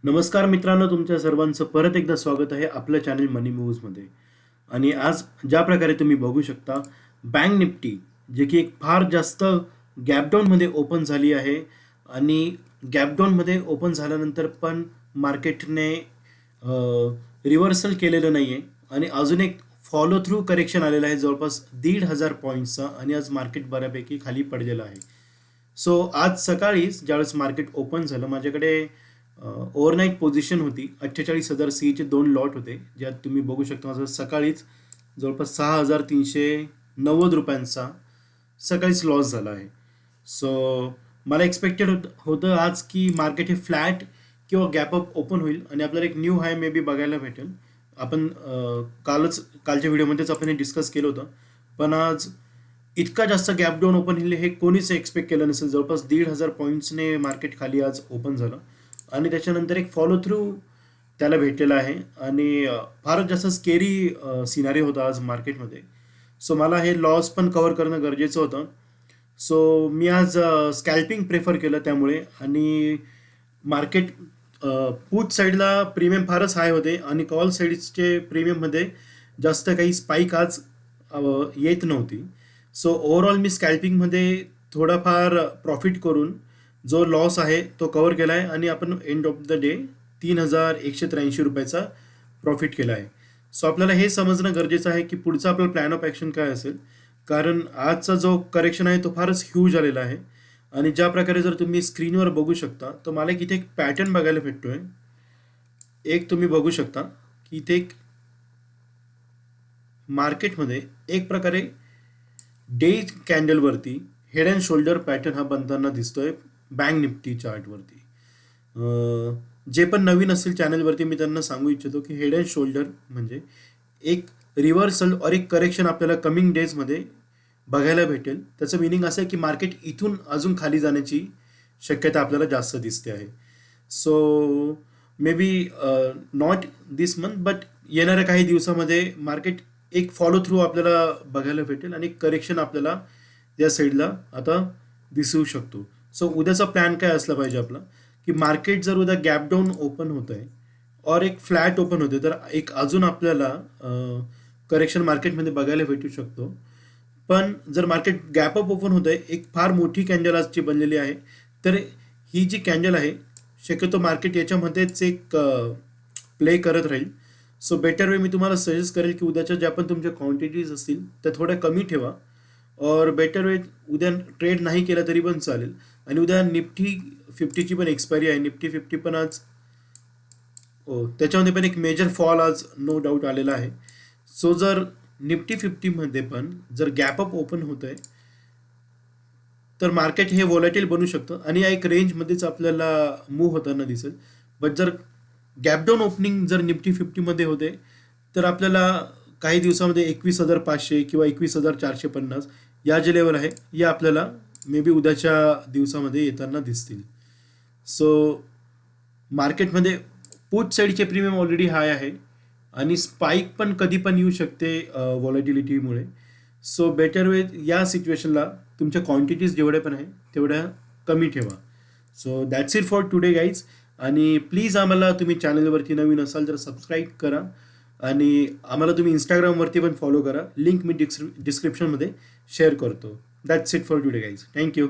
नमस्कार मित्रांनो, तुमच्या सर्वांचं परत एकदा स्वागत आहे आपल्या चॅनल मनी मूव्समध्ये. आणि आज ज्या प्रकारे तुम्ही बघू शकता, बँक निफ्टी जे की एक फार जास्त गॅपडाऊनमध्ये ओपन झाली आहे. आणि गॅपडाऊनमध्ये ओपन झाल्यानंतर पण मार्केटने रिव्हर्सल केलेलं नाही आहे आणि अजून एक फॉलो थ्रू करेक्शन आलेलं आहे जवळपास 1,500 पॉईंट्सचा. आणि आज मार्केट बऱ्यापैकी खाली पडलेलं आहे. सो आज सकाळीच ज्यावेळेस मार्केट ओपन झालं, माझ्याकडे ओव्हरनाईट पोझिशन होती. 48,000 सीचे 2 लॉट होते, ज्यात तुम्ही बघू शकता माझं सकाळीच जवळपास 6,390 रुपयांचा सकाळीच लॉस झाला आहे. सो मला एक्सपेक्टेड होतं आज की मार्केट हे फ्लॅट किंवा गॅपअप ओपन होईल आणि आपल्याला एक न्यू हाय मे बी बघायला भेटेल. आपण कालच्या व्हिडिओमध्येच आपण हे डिस्कस केलं होतं. पण आज इतका जास्त गॅप डाऊन ओपन होईल हे कोणीच एक्सपेक्ट केलं नसेल. जवळपास 1,500 पॉईंट्सने मार्केट खाली आज ओपन झालं आणि त्याच्यानंतर एक फॉलो थ्रू त्याला भेटलेला आहे. आणि फारच जास्त स्केरी सिनारी होता आज मार्केटमध्ये. सो मला हे लॉस पण कव्हर करणं गरजेचं होतं. सो मी आज स्कॅल्पिंग प्रेफर केलं त्यामुळे. आणि मार्केट पुट साईडला प्रीमियम फारच हाय होते आणि कॉल साईडचे प्रीमियममध्ये जास्त काही स्पाईक आज येत नव्हती. सो ओव्हरऑल मी स्कॅल्पिंगमध्ये थोडाफार प्रॉफिट करून जो लॉस आहे तो कव्हर केला आहे आणि आपण एंड ऑफ द डे 3,183 रुपयाचा प्रॉफिट केला आहे. सो आपल्याला हे समजणं गरजेचं आहे की पुढचा आपला प्लॅन ऑफ ॲक्शन काय असेल, कारण आजचा जो करेक्शन आहे तो फारच ह्यूज आलेला आहे. आणि ज्या प्रकारे जर तुम्ही स्क्रीनवर बघू शकता तर मला एक इथे एक पॅटर्न बघायला भेटतोय. एक तुम्ही बघू शकता की इथे एक मार्केटमध्ये एक प्रकारे डे कॅन्डलवरती हेड अँड शोल्डर पॅटर्न हा बनताना दिसतोय बँक निफ्टी चार्टवरती. जे पण नवीन असतील चॅनलवरती मी त्यांना सांगू इच्छितो की हेड अँड शोल्डर म्हणजे एक रिव्हर्सल और एक करेक्शन आपल्याला कमिंग डेजमध्ये बघायला भेटेल. त्याचं मिनिंग असं आहे की मार्केट इथून अजून खाली जाण्याची शक्यता आपल्याला जास्त दिसते आहे. So may be not this month but येणाऱ्या काही दिवसामध्ये मार्केट एक फॉलो थ्रू आपल्याला बघायला भेटेल आणि करेक्शन आपल्याला या साईडला आता दिसू शकतो. सो उद्याचा प्लॅन काय असला पाहिजे आपला की मार्केट जर उद्या गॅप डाऊन ओपन होत आहे और एक फ्लॅट ओपन होते तर एक अजून आपल्याला करेक्शन मार्केटमध्ये बघायला भेटू शकतो. पण जर मार्केट गॅपअप ओपन होत आहे, एक फार मोठी कॅन्डल आजची बनलेली आहे, तर ही जी कॅन्डल आहे शक्यतो मार्केट याच्यामध्येच एक प्ले करत राहील. सो बेटर वे मी तुम्हाला सजेस्ट करेल की उद्याच्या ज्या पण तुमच्या क्वांटिटीज असतील त्या थोड्या कमी ठेवा. और बेटर वे उद्या ट्रेड नाही केला तरी पण चालेल. आणि उद्या निफ्टी 50ची पण एक्सपायरी आहे. निफ्टी 50 पण आज त्याच्यामध्ये पण एक मेजर फॉल आज नो डाऊट आलेला आहे. सो जर निफ्टी 50मध्ये पण जर गॅपअप ओपन होत आहे तर मार्केट हे व्हॉलेटाईल बनू शकतं आणि या एक रेंजमध्येच आपल्याला मूव्ह होताना दिसेल. बट जर गॅपडाऊन ओपनिंग जर निफ्टी 50मध्ये होते तर आपल्याला काही दिवसामध्ये 21,500 किंवा 21,450 या जे लेवल आहे या आपल्याला मे बी उद्याच्या दिवसामध्ये येताना दिसतील. सो मार्केटमध्ये पुट साईडचे प्रीमियम ऑलरेडी हाय आहे आणि स्पाईक पण कधी पण येऊ शकते व्हॉलेटिलिटीमुळे. सो बेटर वे या सिच्युएशनला तुमच्या क्वांटिटीज जेवढ्या पण आहे तेवढ्या कमी ठेवा. So that's it for today guys. आणि प्लीज आम्हाला तुम्ही चॅनलवरती नवीन असाल तर सबस्क्राईब करा आणि आम्हाला तुम्ही इंस्टाग्रामवरती पण फॉलो करा. लिंक मी डिस्क्रिप्शनमध्ये शेअर करतो. That's it for today guys. Thank you.